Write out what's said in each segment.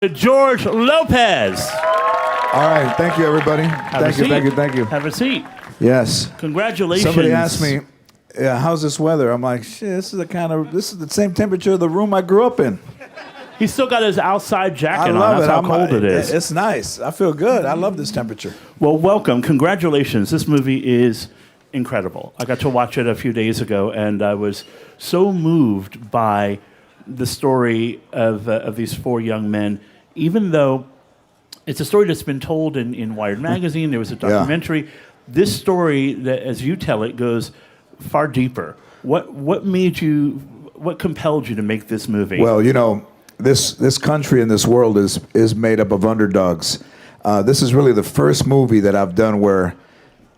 George Lopez. All right, thank you, everybody. Thank you. Have a seat. Yes. Congratulations. Somebody asked me, "Yeah, how's this weather?" I'm like, "Shit, this is the same temperature of the room I grew up in." He's still got his outside jacket on. I love That's it. how cold it is. It's nice. I feel good. I love this temperature. Well, welcome. Congratulations. This movie is incredible. I got to watch it a few days ago, and I was so moved by the story of these four young men, even though it's a story that's been told in Wired magazine. There was a documentary. Yeah. This story, that, as you tell it, goes far deeper. What compelled you to make this movie? Well, you know, this country and this world is made up of underdogs. This is really the first movie that I've done where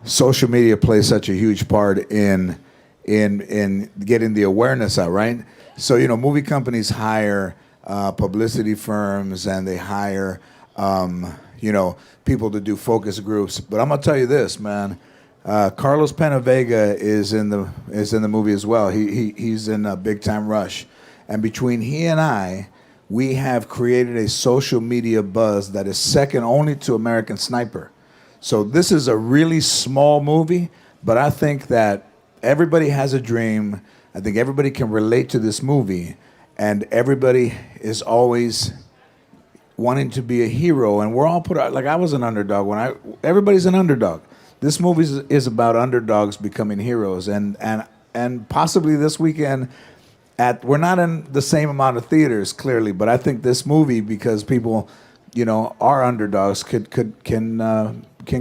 social media plays such a huge part in getting the awareness out, right? So, you know, movie companies hire publicity firms, and they hire people to do focus groups. But I'm gonna tell you this, man. Carlos Penavega is in the movie as well. He's in Big Time Rush, and between he and I, we have created a social media buzz that is second only to American Sniper. So this is a really small movie, but I think that everybody has a dream. I think everybody can relate to this movie, and everybody is always wanting to be a hero, and we're all put out. Like, I was an underdog everybody's an underdog. This movie is about underdogs becoming heroes, and possibly this weekend we're not in the same amount of theaters, clearly, but I think this movie, because people, you know, are underdogs, can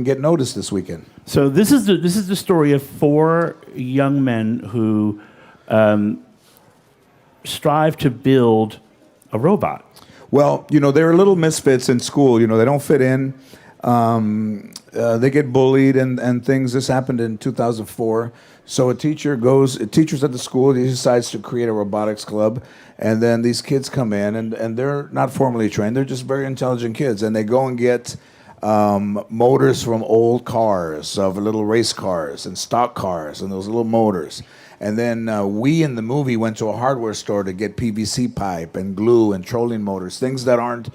get noticed this weekend. So this is the story of four young men who strive to build a robot. Well, you know, they're little misfits in school. You know, they don't fit in. They get bullied and things. This happened in 2004. So a teacher's at the school. He decides to create a robotics club. And then these kids come in, and they're not formally trained. They're just very intelligent kids. And they go and get motors from old cars, of little race cars and stock cars and those little motors. And then we in the movie went to a hardware store to get PVC pipe and glue and trolling motors, things that aren't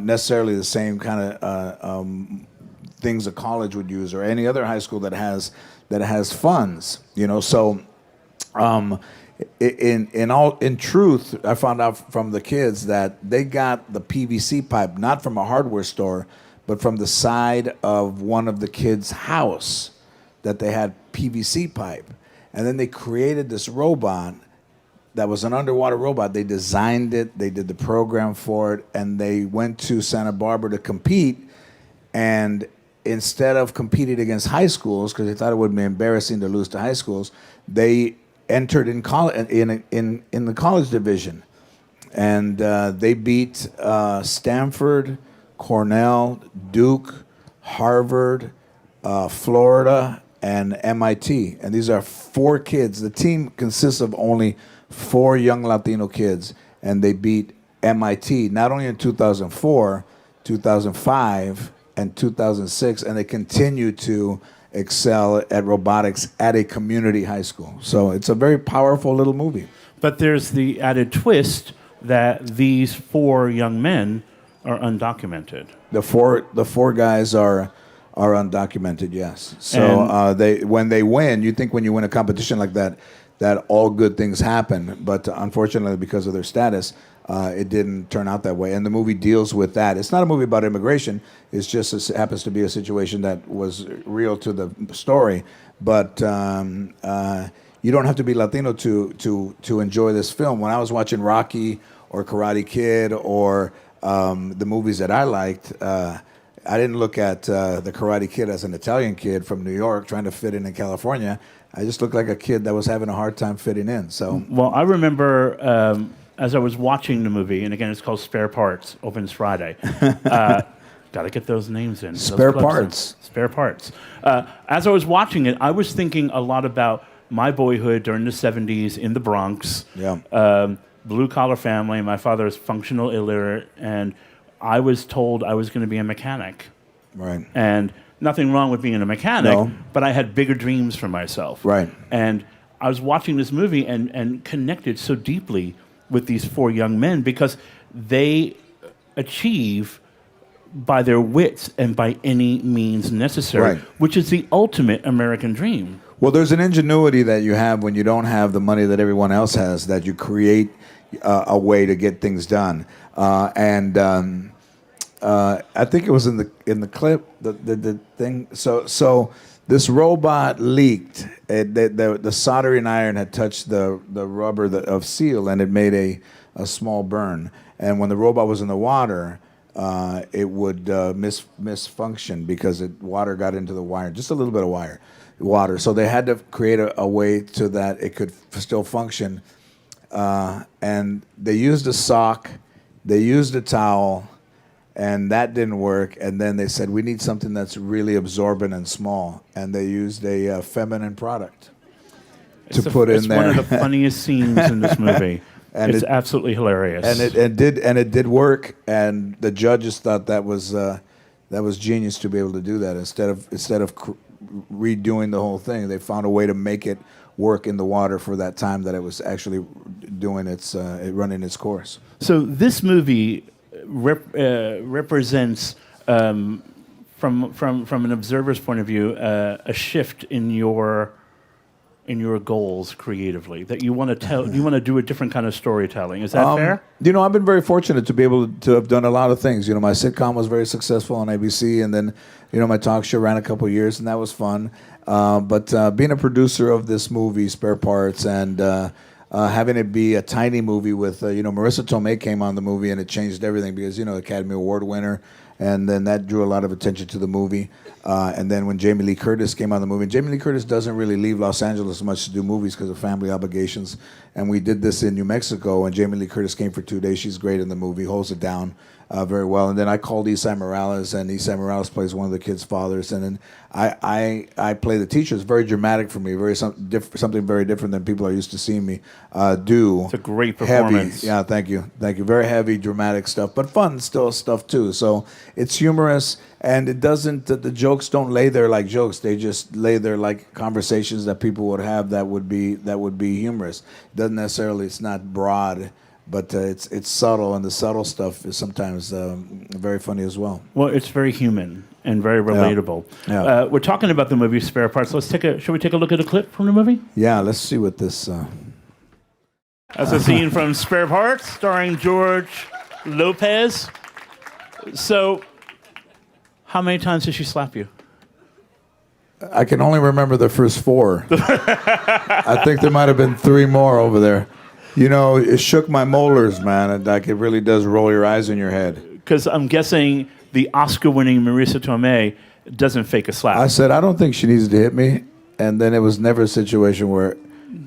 necessarily the same kind of things a college would use or any other high school that has funds. You know, so in truth, I found out from the kids that they got the PVC pipe not from a hardware store, but from the side of one of the kids' house, that they had PVC pipe. And then they created this robot that was an underwater robot. They designed it, they did the program for it, and they went to Santa Barbara to compete. And instead of competing against high schools, because they thought it would be embarrassing to lose to high schools, they entered in the college division. And they beat Stanford, Cornell, Duke, Harvard, Florida, and MIT. And these are four kids. The team consists of only four young Latino kids, and they beat MIT not only in 2004, 2005, and 2006, and they continue to excel at robotics at a community high school. So it's a very powerful little movie. But there's the added twist that these four young men are undocumented. The four guys are undocumented, yes. So when they win, you think when you win a competition like that all good things happen, but unfortunately because of their status, it didn't turn out that way. And the movie deals with that. It's not a movie about immigration. It's just it happens to be a situation that was real to the story. But you don't have to be Latino to enjoy this film. When I was watching Rocky or Karate Kid or the movies that I liked, I didn't look at the Karate Kid as an Italian kid from New York trying to fit in California. I just looked like a kid that was having a hard time fitting in. So, well, I remember as I was watching the movie, and again, it's called Spare Parts, opens Friday. Got to get those names in. Spare Parts. Spare Parts. As I was watching it, I was thinking a lot about my boyhood during the 70s in the Bronx. Yeah. Blue-collar family. My father is functional illiterate, and I was told I was going to be a mechanic. Right. And nothing wrong with being a mechanic, no. But I had bigger dreams for myself. Right. And I was watching this movie and connected so deeply with these four young men because they achieve by their wits and by any means necessary, Right. which is the ultimate American dream. Well, there's an ingenuity that you have when you don't have the money that everyone else has, that you create a way to get things done. I think it was in the clip, the thing. So this robot leaked. The soldering iron had touched the rubber of seal, and it made a small burn. And when the robot was in the water, it would misfunction because water got into the wire, just a little bit of water. So they had to create a way so that it could still function. And they used a sock, they used a towel, and that didn't work. And then they said, we need something that's really absorbent and small. And they used a feminine product to put in there. It's one of the funniest scenes in this movie. And it's absolutely hilarious. And it did work. And the judges thought that was genius to be able to do that. Instead of redoing the whole thing, they found a way to make it work in the water for that time that it was actually doing running its course. So this movie represents, from an observer's point of view, a shift in your goals creatively, that you want to do a different kind of storytelling. Is that fair? I've been very fortunate to be able to have done a lot of things. My sitcom was very successful on ABC, and then, my talk show ran a couple of years, and that was fun. But being a producer of this movie, Spare Parts, and having it be a tiny movie with, Marissa Tomei came on the movie, and it changed everything because, Academy Award winner. And then that drew a lot of attention to the movie. And then when Jamie Lee Curtis came on the movie, Jamie Lee Curtis doesn't really leave Los Angeles much to do movies because of family obligations. And we did this in New Mexico, and Jamie Lee Curtis came for 2 days. She's great in the movie, holds it down very well. And then I called Esai Morales, and Esai Morales plays one of the kids' fathers. And then I play the teacher. It's very dramatic for me, something very different than people are used to seeing me do. It's a great performance. Heavy. Yeah, thank you. Very heavy, dramatic stuff, but fun still stuff too. So it's humorous, and it doesn't. The jokes don't lay there like jokes. They just lay there like conversations that people would have that would be humorous. Doesn't necessarily. It's not broad. But it's subtle, and the subtle stuff is sometimes very funny as well. Well, it's very human and very relatable. Yeah. We're talking about the movie Spare Parts. Shall we take a look at a clip from the movie? Yeah, let's see what this... That's a scene from Spare Parts, starring George Lopez. So, how many times did she slap you? I can only remember the first 4. I think there might have been 3 more over there. It shook my molars, man. It really does roll your eyes in your head. Because I'm guessing the Oscar-winning Marissa Tomei doesn't fake a slap. I said, I don't think she needs to hit me. And then it was never a situation where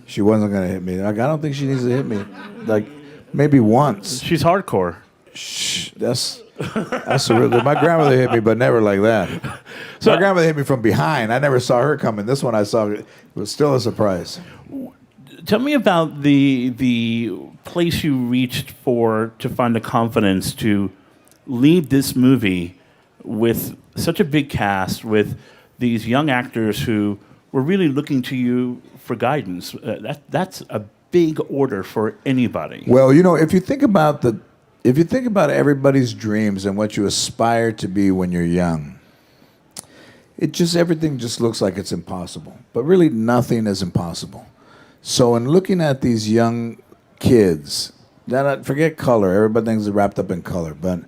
she wasn't going to hit me. Like, I don't think she needs to hit me. Like, maybe once. She's hardcore. Shh, that's a real... My grandmother hit me, but never like that. My grandmother hit me from behind. I never saw her coming. This one I saw. It was still a surprise. Tell me about the place you reached to find the confidence to lead this movie with such a big cast, with these young actors who were really looking to you for guidance. That's a big order for anybody. Well, if you think about everybody's dreams and what you aspire to be when you're young, everything just looks like it's impossible. But really, nothing is impossible. So in looking at these young kids, forget color. Everybody thinks it's wrapped up in color. But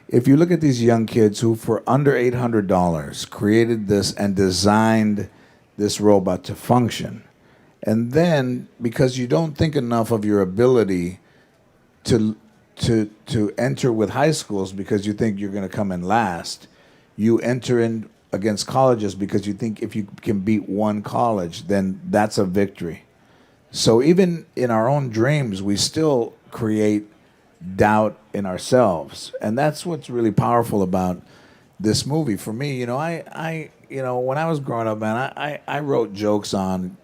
if you look at these young kids who, for under $800, created this and designed this robot to function, and then because you don't think enough of your ability to enter with high schools because you think you're going to come in last, you enter in against colleges because you think if you can beat one college, then that's a victory. So even in our own dreams, we still create doubt in ourselves, and that's what's really powerful about this movie. For me, when I was growing up, man, I wrote jokes on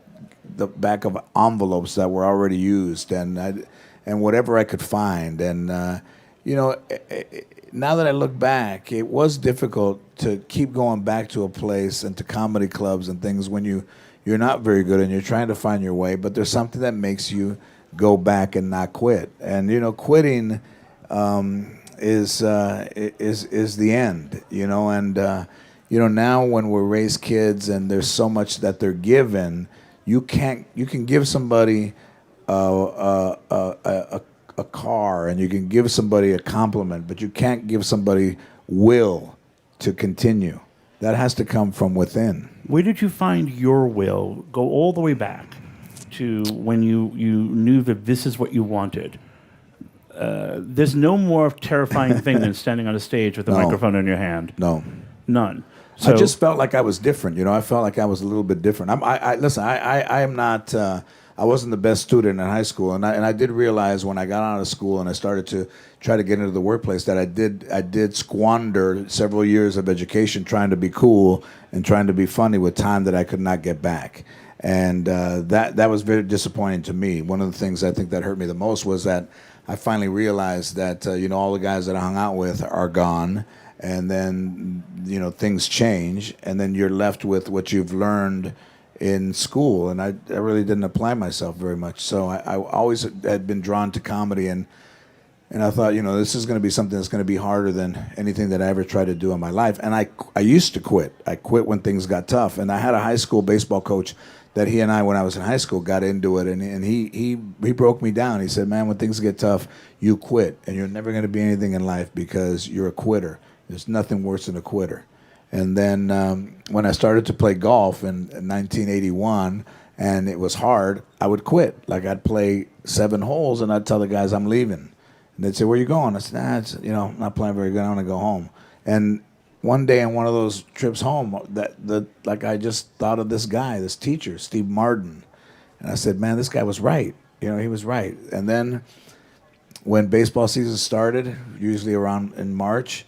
the back of envelopes that were already used, and whatever I could find, and now that I look back, it was difficult to keep going back to a place and to comedy clubs and things when you're not very good and you're trying to find your way, but there's something that makes you go back and not quit. And, quitting is the end, and now when we raise kids and there's so much that they're given, you can give somebody a car, and you can give somebody a compliment, but you can't give somebody will to continue. That has to come from within. Where did you find your will? Go all the way back to when you knew that this is what you wanted. There's no more terrifying thing than standing on a stage with a No. microphone in your hand. No. None. I just felt like I was different. I felt like I was a little bit different. Listen. I am not. I wasn't the best student in high school, and I did realize when I got out of school and I started to try to get into the workplace that I did squander several years of education trying to be cool and trying to be funny with time that I could not get back, and that was very disappointing to me. One of the things I think that hurt me the most was that I finally realized that all the guys that I hung out with are gone. And then, things change, and then you're left with what you've learned in school. And I really didn't apply myself very much. So I always had been drawn to comedy, and I thought, this is going to be something that's going to be harder than anything that I ever tried to do in my life. And I used to quit. I quit when things got tough. And I had a high school baseball coach that he and I, when I was in high school, got into it. And he broke me down. He said, man, when things get tough, you quit. And you're never going to be anything in life because you're a quitter. There's nothing worse than a quitter. And then when I started to play golf in 1981, and it was hard, I would quit. Like I'd play 7 holes, and I'd tell the guys I'm leaving. And they'd say, "Where are you going?" I said, I'm not playing very good. I want to go home. And one day on one of those trips home, I just thought of this guy, this teacher, Steve Martin. And I said, man, this guy was right. He was right. And then when baseball season started, usually around in March,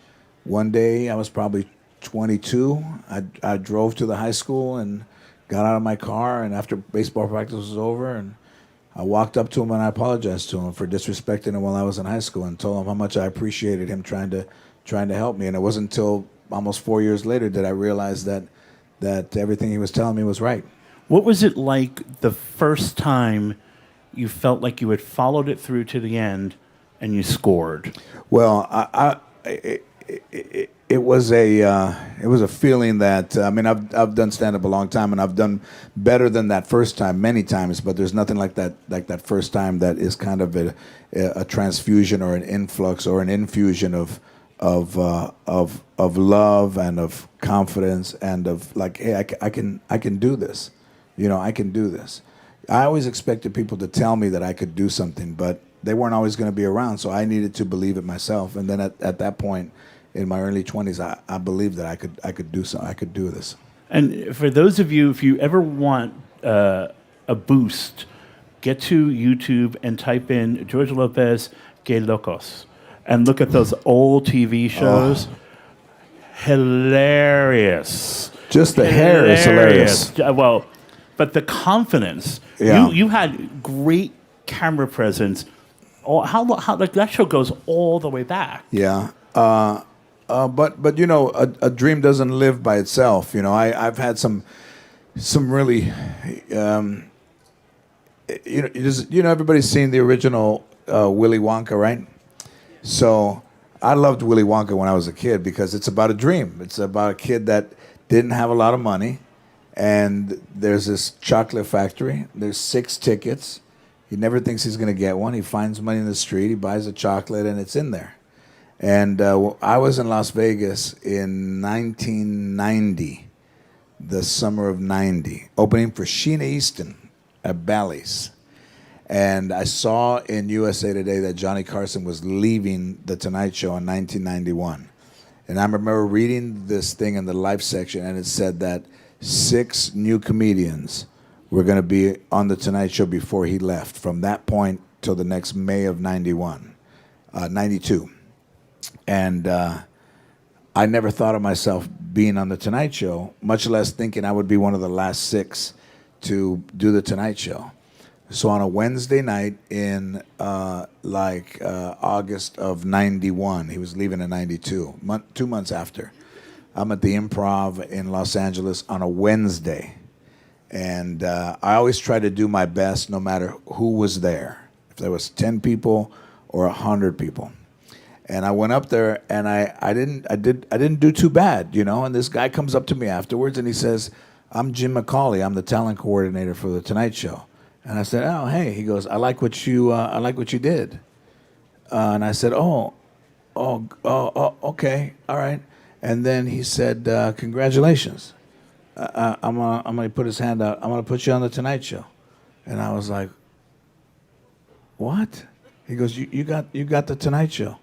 one day, I was probably 22. I drove to the high school and got out of my car, and after baseball practice was over, and I walked up to him and I apologized to him for disrespecting him while I was in high school, and told him how much I appreciated him trying to help me. And it wasn't until almost 4 years later that I realized that everything he was telling me was right. What was it like the first time you felt like you had followed it through to the end and you scored? Well, it was a feeling that I've done stand-up a long time, and I've done better than that first time many times, but there's nothing like that first time that is kind of a transfusion or an influx or an infusion of love and of confidence and of like, hey, I can do this, I can do this. I always expected people to tell me that I could do something, but they weren't always going to be around, so I needed to believe it myself. And then at that point, in my early 20s, I believed that I could do so. I could do this. And for those of you, if you ever want a boost, get to YouTube and type in George Lopez, Que Locos, and look at those old TV shows. Hilarious. Just the hair is hilarious. Well, but the confidence. Yeah. You had great camera presence. How like that show goes all the way back. Yeah. But a dream doesn't live by itself. I've had some really, everybody's seen the original Willy Wonka, right? So I loved Willy Wonka when I was a kid because it's about a dream. It's about a kid that didn't have a lot of money, and there's this chocolate factory. There's 6 tickets. He never thinks he's going to get one. He finds money in the street. He buys a chocolate, and it's in there. And I was in Las Vegas in 1990, the summer of 90, opening for Sheena Easton at Bally's. And I saw in USA Today that Johnny Carson was leaving The Tonight Show in 1991. And I remember reading this thing in the Life section, and it said that 6 new comedians were going to be on The Tonight Show before he left, from that point till the next May of 92. And I never thought of myself being on The Tonight Show, much less thinking I would be one of the last 6 to do The Tonight Show. So on a Wednesday night in August of 91, he was leaving in 92, 2 months after, I'm at the Improv in Los Angeles on a Wednesday. And I always try to do my best no matter who was there, if there was 10 people or 100 people. And I went up there, and I didn't do too bad, you know. And this guy comes up to me afterwards, and he says, "I'm Jim McCauley. I'm the talent coordinator for the Tonight Show." And I said, "Oh, hey." He goes, "I like what you did." And I said, "Oh, okay, all right." And then he said, "Congratulations. I'm gonna put his hand out. I'm gonna put you on the Tonight Show." And I was like, "What?" He goes, "You got the Tonight Show."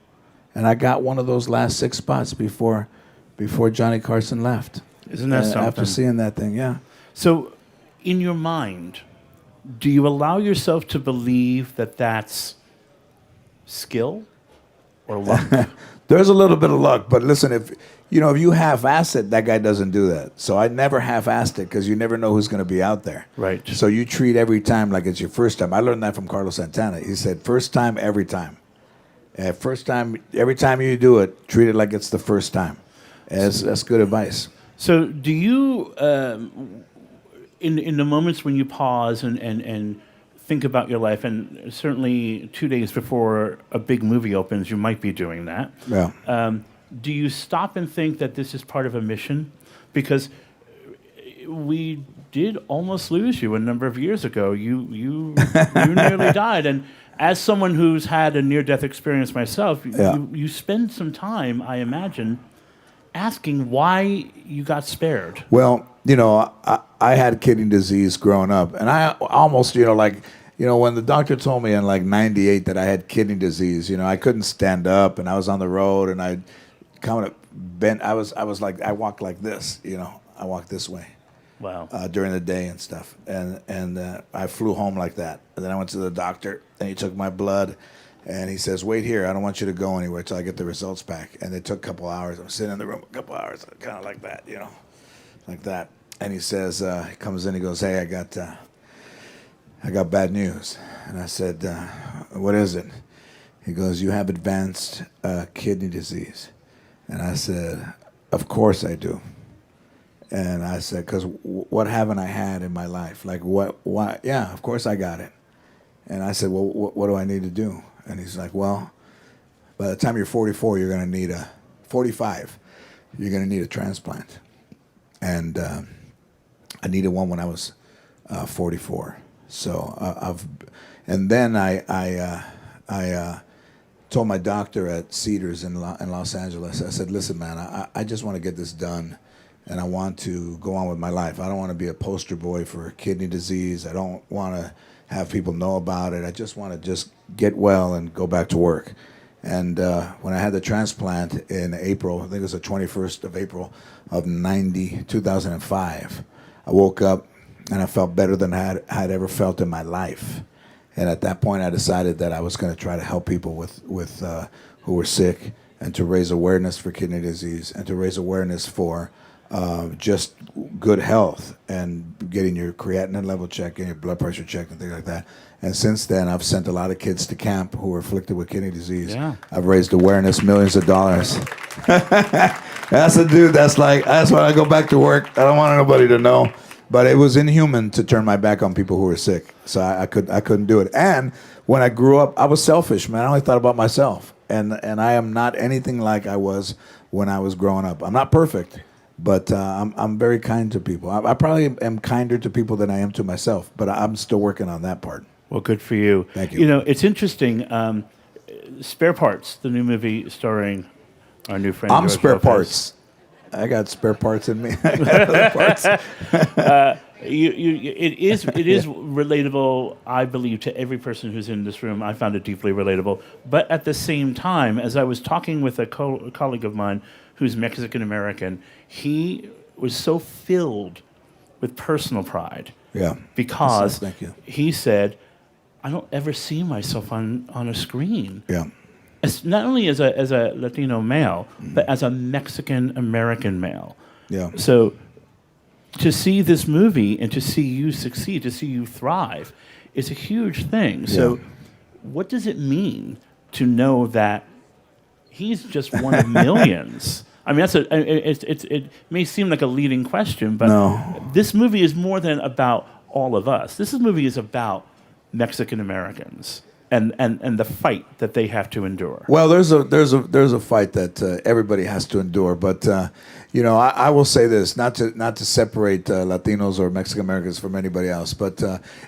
And I got one of those last 6 spots before Johnny Carson left. Isn't that something? After seeing that thing, yeah. So, in your mind, do you allow yourself to believe that that's skill or luck? There's a little bit of luck, but listen, if you half-ass it, that guy doesn't do that. So I never half-assed it because you never know who's going to be out there. Right. So you treat every time like it's your first time. I learned that from Carlos Santana. He said, first time, every time. First time, every time you do it, treat it like it's the first time. That's good advice. So do you, in the moments when you pause and think about your life, and certainly 2 days before a big movie opens, you might be doing that. Yeah. Do you stop and think that this is part of a mission? Because we did almost lose you a number of years ago. You nearly died, and as someone who's had a near-death experience myself, you spend some time, I imagine, asking why you got spared. Well, I had kidney disease growing up, and I almost, when the doctor told me in like '98 that I had kidney disease, I couldn't stand up, and I was on the road, and I kind of bent. I was like, I walked like this, I walked this way. Wow. During the day and stuff, and I flew home like that. And then I went to the doctor, and he took my blood, and he says, "Wait here. I don't want you to go anywhere till I get the results back." And it took a couple hours. I'm sitting in the room a couple hours, kind of like that, like that. And he says, he comes in, he goes, "Hey, I got bad news." And I said, "What is it?" He goes, "You have advanced kidney disease." And I said, "Of course I do." And I said, "Because what haven't I had in my life? Like what? Why? Yeah, of course I got it." And I said, "Well, what do I need to do?" And he's like, "Well, by the time you're 44, you're going to need 45. You're going to need a transplant." And I needed one when I was 44. So and then I told my doctor at Cedars in Los Angeles. I said, "Listen, man, I just want to get this done. And I want to go on with my life. I don't want to be a poster boy for kidney disease. I don't want to have people know about it. I just want to get well and go back to work." And when I had the transplant in April, I think it was the 21st of April of 2005, I woke up and I felt better than I had ever felt in my life. And at that point, I decided that I was going to try to help people with who were sick, and to raise awareness for kidney disease, and to raise awareness for just good health, and getting your creatinine level checked, getting your blood pressure checked, and things like that. And since then, I've sent a lot of kids to camp who are afflicted with kidney disease. Yeah. I've raised awareness, millions of dollars. That's a dude. That's when I go back to work. I don't want anybody to know. But it was inhuman to turn my back on people who were sick. So I couldn't do it. And when I grew up, I was selfish, man. I only thought about myself. And I am not anything like I was when I was growing up. I'm not perfect, but I'm very kind to people. I probably am kinder to people than I am to myself, but I'm still working on that part. Well, good for you. Thank you. It's interesting. Spare Parts, the new movie starring our new friend. I'm George spare Lopez. parts. I got spare parts in me. I got other parts. It is relatable, I believe, to every person who's in this room. I found it deeply relatable. But at the same time, as I was talking with a colleague of mine who's Mexican American, he was so filled with personal pride. Yeah. Because thank you. he said, "I don't ever see myself on a screen." Yeah. Not only as a Latino male, but as a Mexican American male. Yeah. So to see this movie and to see you succeed, to see you thrive, is a huge thing. So what does it mean to know that he's just one of millions? I mean, it may seem like a leading question, but this movie is more than about all of us. This movie is about Mexican Americans. and the fight that they have to endure. Well, there's a fight that everybody has to endure, but I will say this, not to separate Latinos or Mexican Americans from anybody else, but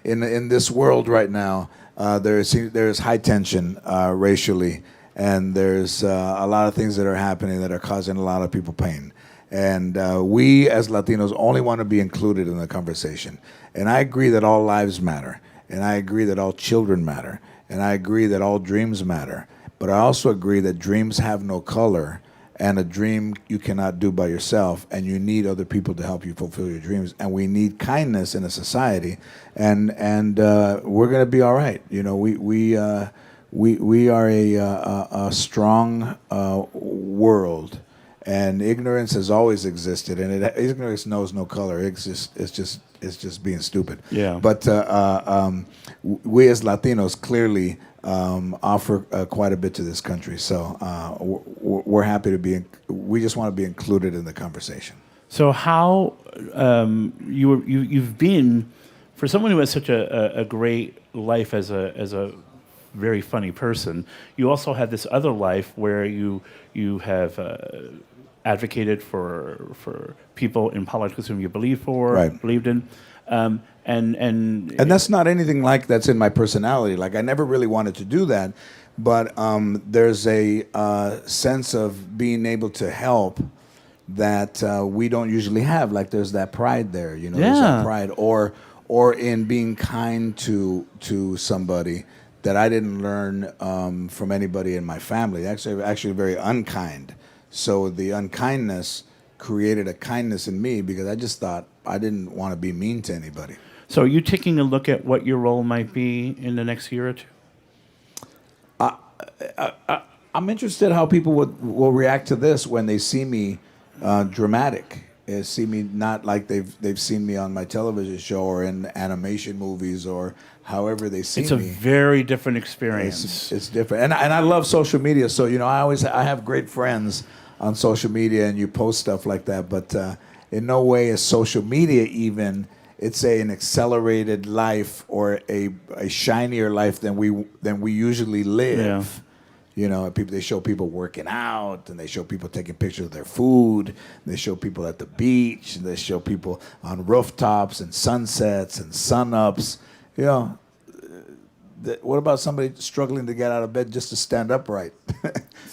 in this world right now, there's high tension racially, and there's a lot of things that are happening that are causing a lot of people pain. And we as Latinos only want to be included in the conversation. And I agree that all lives matter, and I agree that all children matter, and I agree that all dreams matter. But I also agree that dreams have no color, and a dream you cannot do by yourself, and you need other people to help you fulfill your dreams. And we need kindness in a society, and we're going to be all right. We are a strong world, and ignorance has always existed, and ignorance knows no color. It's just being stupid. Yeah. But we as Latinos clearly offer quite a bit to this country. So we're happy to be. We just want to be included in the conversation. So how you've been, for someone who has such a great life as a very funny person, you also have this other life where you have advocated for people in politics whom you believed in. And that's not anything like that's in my personality. Like, I never really wanted to do that, but there's a sense of being able to help that we don't usually have. Like, there's that pride there, there's that pride, or in being kind to somebody that I didn't learn from anybody in my family. Actually very unkind. So the unkindness created a kindness in me because I just thought I didn't want to be mean to anybody. So are you taking a look at what your role might be in the next year or two? I'm interested how people will react to this when they see me dramatic. See me not like they've seen me on my television show or in animation movies or however they see me. It's a very different experience. It's different, and I love social media. So I have great friends on social media, and you post stuff like that. But in no way is social media even. It's an accelerated life or a shinier life than we usually live. Yeah. They show people working out, and they show people taking pictures of their food. They show people at the beach, and they show people on rooftops and sunsets and sun-ups. What about somebody struggling to get out of bed just to stand upright?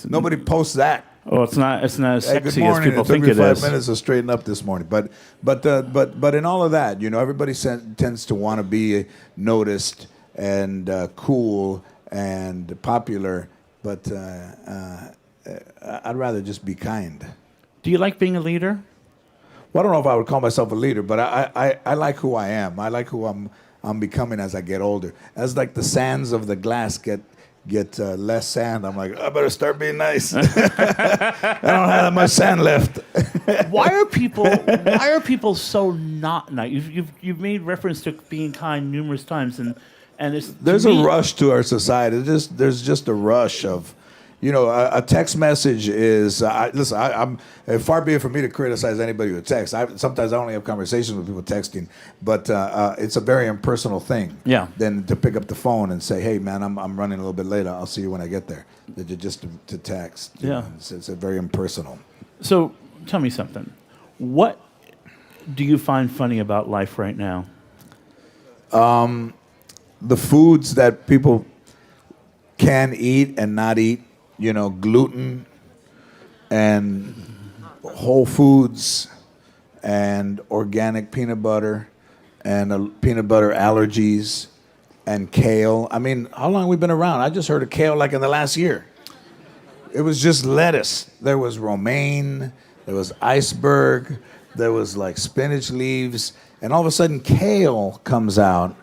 Nobody posts that. Oh, it's not as sexy good morning. as people think it is. It took me 5 minutes to straighten up this morning. But in all of that, everybody tends to want to be noticed and cool and popular. But I'd rather just be kind. Do you like being a leader? Well, I don't know if I would call myself a leader, but I like who I am. I like who I'm becoming as I get older. As like the sands of the glass get less sand, I'm like, I better start being nice. I don't have that much sand left. Why are people so not nice? You've made reference to being kind numerous times, and there's a rush to our society. There's just a rush of, a text message is. I'm far be it from me to criticize anybody who texts. Sometimes I only have conversations with people texting, but it's a very impersonal thing. Yeah. Than to pick up the phone and say, "Hey, man, I'm running a little bit late. I'll see you when I get there." Just to text. Yeah. It's a very impersonal. So tell me something. What do you find funny about life right now? The foods that people can eat and not eat, gluten and whole foods and organic peanut butter and peanut butter allergies and kale. I mean, how long have we been around? I just heard of kale like in the last year. It was just lettuce. There was romaine, there was iceberg, there was like spinach leaves, and all of a sudden kale comes out.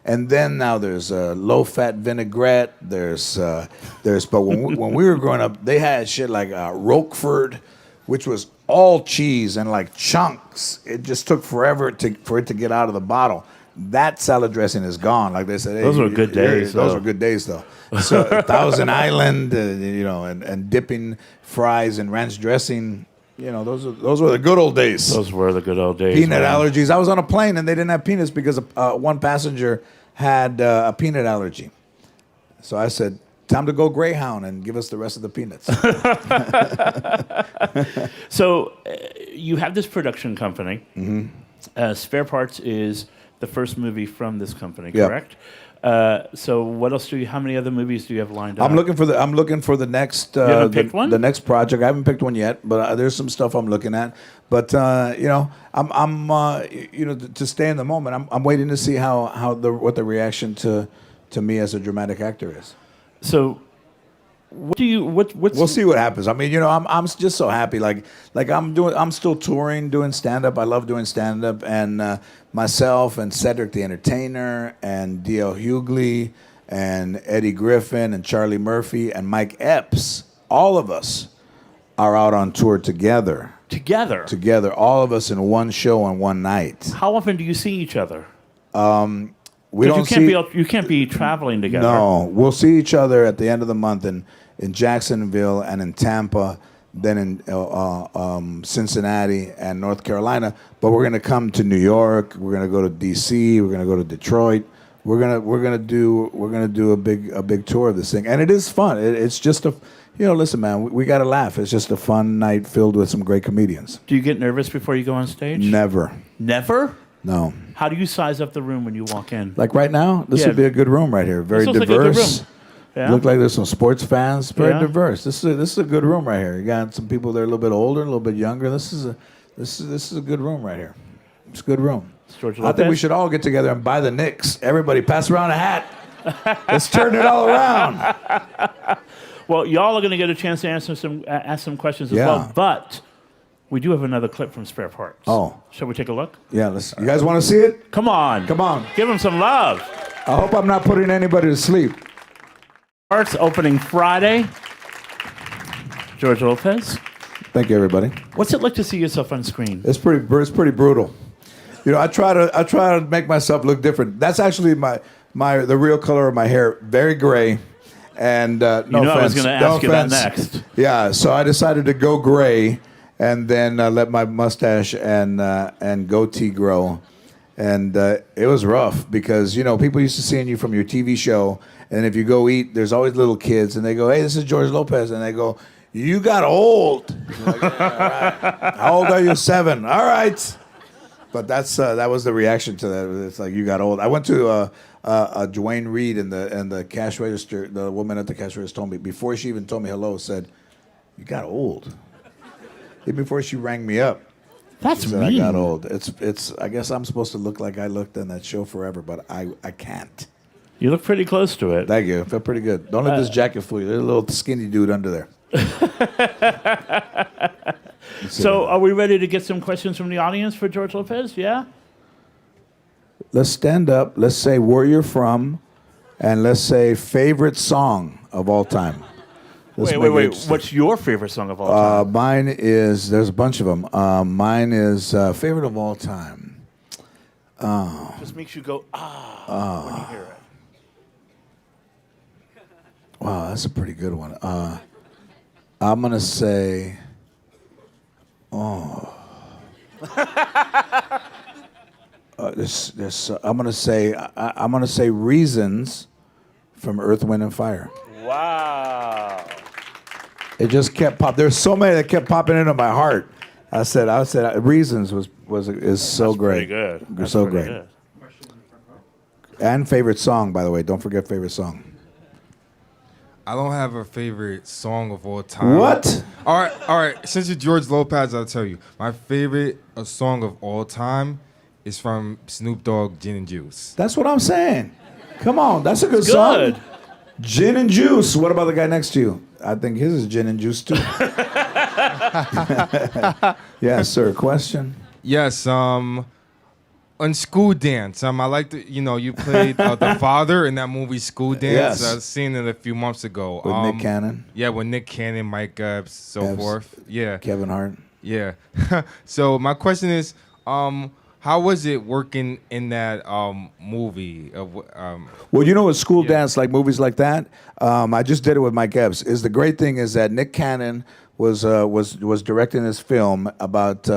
And then now there's low-fat vinaigrette. But when we were growing up, they had shit like Roquefort, which was all cheese and like chunks. It just took forever for it to get out of the bottle. That salad dressing is gone. Like they said, hey, those were good days. Those were good days, though. So Thousand Island, and dipping fries in ranch dressing. Those were the good old days. Those were the good old days. Peanut allergies. I was on a plane and they didn't have peanuts because one passenger had a peanut allergy. So I said, time to go Greyhound and give us the rest of the peanuts. So you have this production company. Spare Parts is the first movie from this company, Yep. correct? So what else do you? How many other movies do you have lined up? I'm looking for the next. haven't picked one? The next project. I haven't picked one yet, but there's some stuff I'm looking at. But you know, I'm you know, to stay in the moment. I'm waiting to see what the reaction to me as a dramatic actor is. So, what do you? What's We'll see what happens. I mean, you know, I'm just so happy. Like I'm still touring, doing stand up. I love doing stand up, and myself and Cedric the Entertainer and D.L. Hughley and Eddie Griffin and Charlie Murphy and Mike Epps. All of us are out on tour together. Together, all of us in one show on one night. How often do you see each other? We don't You can't be traveling together. No, we'll see each other at the end of the month in Jacksonville and in Tampa, then in Cincinnati and North Carolina. But we're gonna come to New York. We're gonna go to D.C. We're gonna go to Detroit. We're gonna do a big tour of this thing, and it is fun. It's just a, you know, listen, man, we gotta laugh. It's just a fun night filled with some great comedians. Do you get nervous before you go on stage? Never. Never? No. How do you size up the room when you walk in? Like right now, this Yeah. would be a good room right here. Very This looks like a good diverse. room. Yeah? Look like there's some sports fans. Very Yeah. diverse. This is a good room right here. You got some people that are a little bit older, a little bit younger. This is a good room right here. It's a good room. George I think we Lopez? should all get together and buy the Knicks. Everybody, pass around a hat. Let's turn it all around. Well, y'all are going to get a chance to ask some questions as Yeah. well. But we do have another clip from Spare Parts. Oh. Shall we take a look? Yeah, you guys want to see it? Come on. Come on. Give them some love. I hope I'm not putting anybody to sleep. Parts opening Friday. George Lopez. Thank you, everybody. What's it like to see yourself on screen? It's pretty brutal. You know, I try to make myself look different. That's actually the real color of my hair, very gray. And no offense. I was going to ask you that next. Yeah, so I decided to go gray and then let my mustache and goatee grow. And it was rough because, you know, people used to seeing you from your TV show, and if you go eat, there's always little kids, and they go, "Hey, this is George Lopez," and they go, "You got old." Like, yeah, all right. How old are you? 7. All right. But that was the reaction to that. It's like, you got old. I went to Dwayne Reed and the cash register. The woman at the cash register told me, before she even told me hello, said, "You got old." Even before she rang me up. That's She said, mean. I got old. It's. I guess I'm supposed to look like I looked in that show forever, but I can't. You look pretty close to it. Thank you. I feel pretty good. Don't let this jacket fool you. There's a little skinny dude under there. So are we ready to get some questions from the audience for George Lopez? Yeah? Let's stand up. Let's say where you're from, and let's say favorite song of all time. Let's make it Wait. interesting. What's your favorite song of all time? Mine is, there's a bunch of them. Mine is favorite of all time. Just makes you go, when you hear it. Wow, that's a pretty good one. I'm gonna say, I'm gonna say "Reasons" from Earth, Wind and Fire. Wow. It just kept pop. There's so many that kept popping into my heart. I said "Reasons" is so great. Pretty good. That's so pretty great. good. And favorite song, by the way. Don't forget favorite song. I don't have a favorite song of all time. What? All right. Since you're George Lopez, I'll tell you. My favorite song of all time is from Snoop Dogg, Gin and Juice. That's what I'm saying. Come on, that's a good song. Good. Gin and Juice. What about the guy next to you? I think his is Gin and Juice too. Yes, sir. Question? Yes, on School Dance, I like the, you played the father in that movie School Dance. Yes. I've seen it a few months ago. With Nick Cannon, Yeah, with Nick Cannon, Mike Epps, so Epps. forth. Yeah, Kevin Hart. yeah. So my question is, how was it working in that movie? Well, you know, with School Dance, like movies like that, I just did it with Mike Epps. The great thing is that Nick Cannon was directing this film about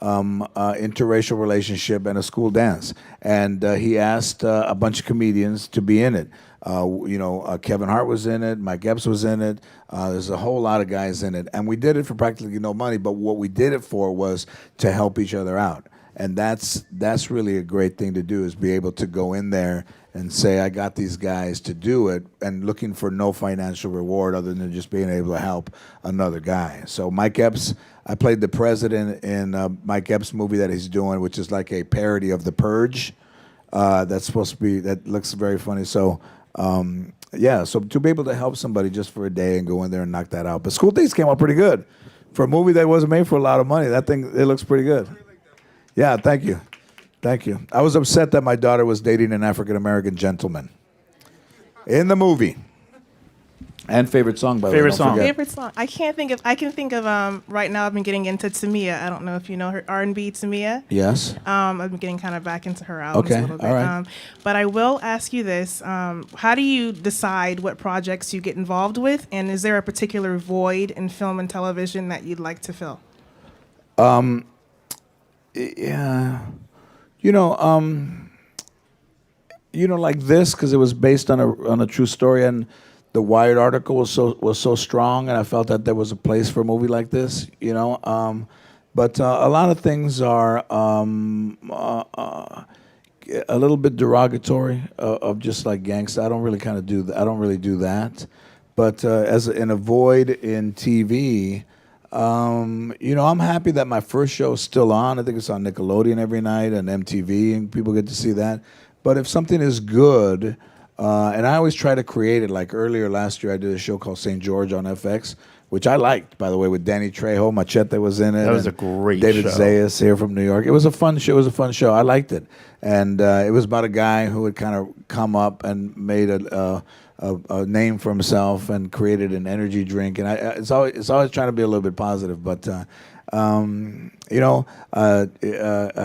interracial relationship and a school dance. And he asked a bunch of comedians to be in it. Kevin Hart was in it, Mike Epps was in it. There's a whole lot of guys in it. And we did it for practically no money, but what we did it for was to help each other out. And that's really a great thing to do, is be able to go in there and say, I got these guys to do it, and looking for no financial reward other than just being able to help another guy. So Mike Epps, I played the president in Mike Epps' movie that he's doing, which is like a parody of The Purge. That looks very funny. So, so to be able to help somebody just for a day and go in there and knock that out. But School Days came out pretty good. For a movie that wasn't made for a lot of money, it looks pretty good. Yeah, thank you. Thank you. I was upset that my daughter was dating an African-American gentleman in the movie. And favorite song, by the way. Favorite song. Favorite song. I can think of right now I've been getting into Tamia. I don't know if you know her, R&B Tamia. Yes. I've been getting kind of back into her albums a little bit. All right. But I will ask you this. How do you decide what projects you get involved with? And is there a particular void in film and television that you'd like to fill? Yeah. Like this, because it was based on a true story, and the Wired article was so strong, and I felt that there was a place for a movie like this. But a lot of things are a little bit derogatory of just like gangsta. I don't really do that. But as in a void in TV. I'm happy that my first show is still on. I think it's on Nickelodeon every night and MTV, and people get to see that. But if something is good, and I always try to create it. Like earlier last year, I did a show called St. George on FX, which I liked, by the way, with Danny Trejo. Machete was in it. That was a great David show. Zayas here from New York. It was a fun show. I liked it. And it was about a guy who had kind of come up and made a name for himself and created an energy drink, and it's always trying to be a little bit positive. But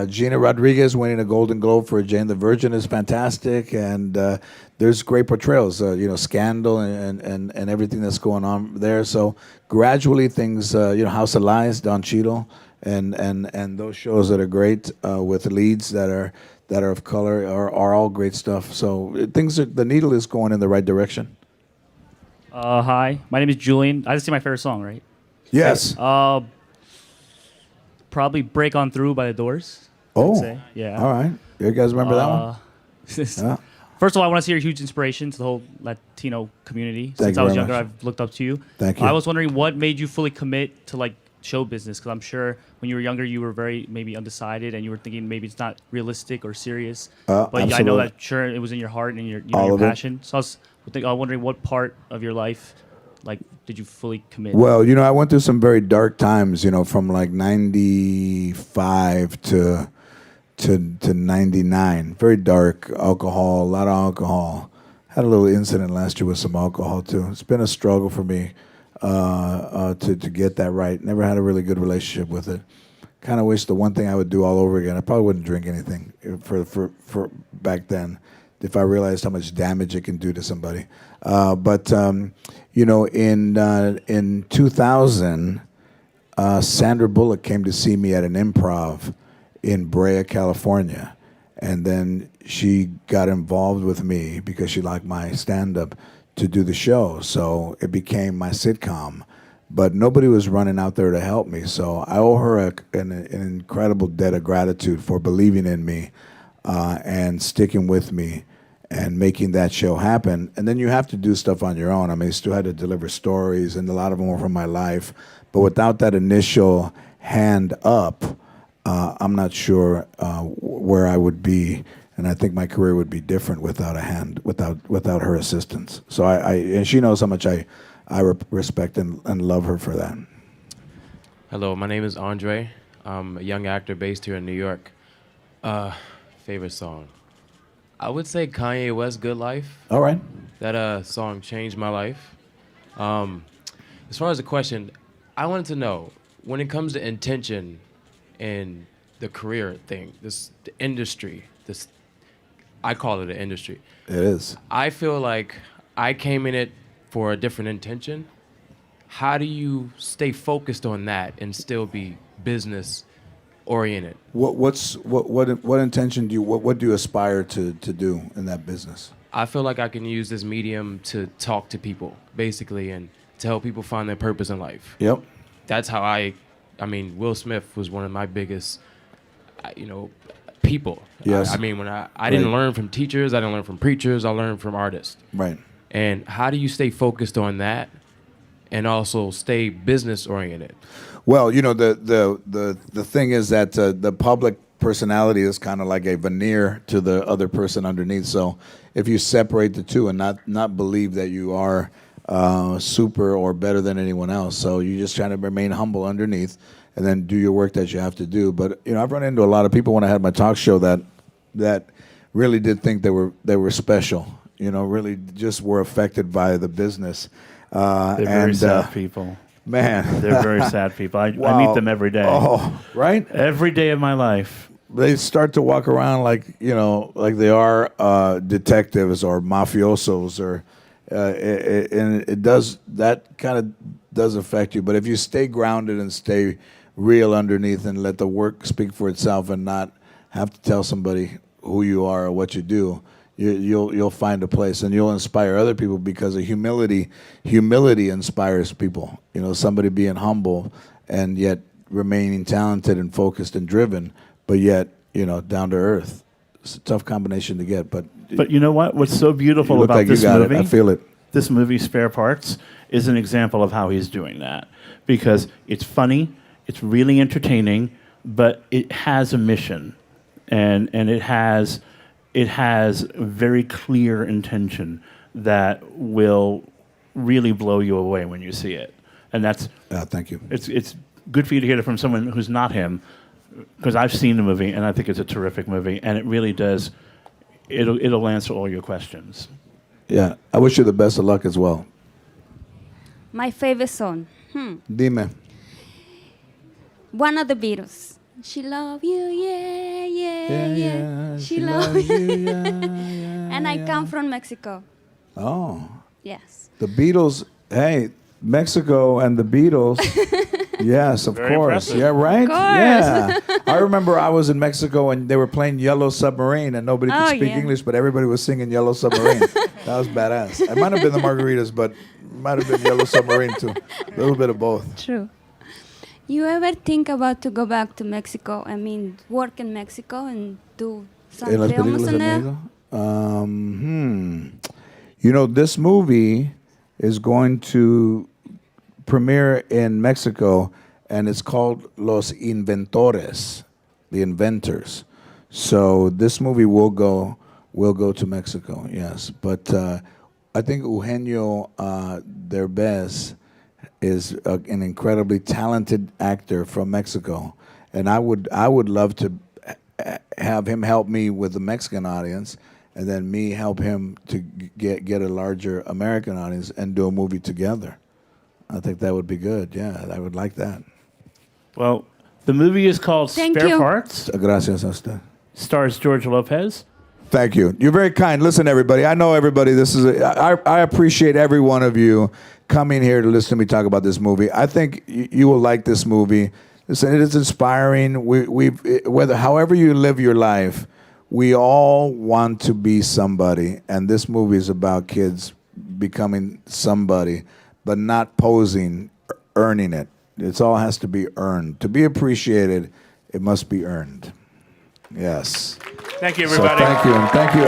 Gina Rodriguez winning a Golden Globe for Jane the Virgin is fantastic, and there's great portrayals. Scandal and everything that's going on there. So gradually things, House of Lies, Don Cheadle, and those shows that are great with leads that are of color are all great stuff. So the needle is going in the right direction. Hi, my name is Julian. I just see my favorite song, right? Yes. Probably "Break On Through" by The Doors. Oh, I'd say. Yeah. All right. You guys remember that one? Yeah. First of all, I want to say you're a huge inspiration to the whole Latino community. Thank Since you I was very younger, much. I've looked up to you. Thank you. I was wondering what made you fully commit to show business, because I'm sure when you were younger, you were very maybe undecided, and you were thinking maybe it's not realistic or serious. But I know absolutely. that sure it was in your heart and your All your of it. passion. So I was wondering what part of your life did you fully commit? Well, I went through some very dark times, from like 95 to 99. Very dark. Alcohol, a lot of alcohol. Had a little incident last year with some alcohol too. It's been a struggle for me to get that right. Never had a really good relationship with it. Kind of wish the one thing I would do all over again. I probably wouldn't drink anything for back then, if I realized how much damage it can do to somebody. But in 2000, Sandra Bullock came to see me at an improv in Brea, California, and then she got involved with me because she liked my stand-up to do the show. So it became my sitcom. But nobody was running out there to help me. So I owe her an incredible debt of gratitude for believing in me and sticking with me and making that show happen. And then you have to do stuff on your own. I mean, I still had to deliver stories, and a lot of them were from my life. But without that initial hand up, I'm not sure where I would be. And I think my career would be different without a hand, without her assistance. So and she knows how much I respect and love her for that. Hello, my name is Andre. I'm a young actor based here in New York. Favorite song? I would say Kanye West, Good Life. All right. That song changed my life. As far as the question, I wanted to know, when it comes to intention in the career thing, the industry, I call it an industry. It is. I feel like I came in it for a different intention. How do you stay focused on that and still be business oriented. What intention do you what do you aspire to do in that business? I feel like I can use this medium to talk to people, basically, and to help people find their purpose in life. Yep. That's how I mean, Will Smith was one of my biggest, people. Yes. I mean, when I didn't learn from teachers, I didn't learn from preachers, I learned from artists. Right. And how do you stay focused on that and also stay business oriented? Well, the thing is that the public personality is kind of like a veneer to the other person underneath. So if you separate the two and not believe that you are super or better than anyone else, so you just trying to remain humble underneath and then do your work that you have to do. But I've run into a lot of people when I had my talk show that really did think they were special. Really just were affected by the business. They're very sad people. Man, They're very sad people. I Wow. meet them every day. Oh, right? Every day of my life. They start to walk around like they are detectives or mafiosos, and it does that kind of does affect you. But if you stay grounded and stay real underneath and let the work speak for itself and not have to tell somebody who you are or what you do, you'll find a place and you'll inspire other people because of humility. Humility inspires people. Somebody being humble and yet remaining talented and focused and driven, but yet down to earth. It's a tough combination to get, but you know what? What's so you beautiful look about like this you got movie? it. I feel it. This movie, Spare Parts, is an example of how he's doing that because it's funny, it's really entertaining, but it has a mission, and it has very clear intention that will really blow you away when you see it, and that's Thank you. it's good for you to hear it from someone who's not him, because I've seen the movie and I think it's a terrific movie, and it really does. It'll answer all your questions. Yeah, I wish you the best of luck as well. My favorite song. Dime. One of the Beatles. She love you, yeah, yeah, yeah. She love you. And I come from Mexico. Oh, Yes. the Beatles. Hey, Mexico and the Beatles. Yes, of Very course. impressive. Yeah, right? Of course. Yeah. I remember I was in Mexico and they were playing Yellow Submarine and nobody could Oh, speak yeah. English, but everybody was singing Yellow Submarine. That was badass. It might have been the margaritas, but it might have been Yellow Submarine too. A little bit of both. True. You ever think about to go back to Mexico? I mean, work in Mexico and do some En las films películas in de there? México? This movie is going to premiere in Mexico, and it's called Los Inventores, the inventors. So this movie will go to Mexico, yes. But I think Eugenio Derbez is an incredibly talented actor from Mexico, and I would love to have him help me with the Mexican audience, and then me help him to get a larger American audience and do a movie together. I think that would be good. Yeah, I would like that. Well, the movie is called Thank Spare you. Parts. Gracias a usted. Stars George Lopez. Thank you. You're very kind. Listen, everybody. I know everybody. I appreciate every one of you coming here to listen to me talk about this movie. I think you will like this movie. Listen, it is inspiring. However you live your life, we all want to be somebody, and this movie is about kids becoming somebody, but not posing, earning it. It all has to be earned. To be appreciated, it must be earned. Yes. Thank you, So everybody. thank you, and thank you.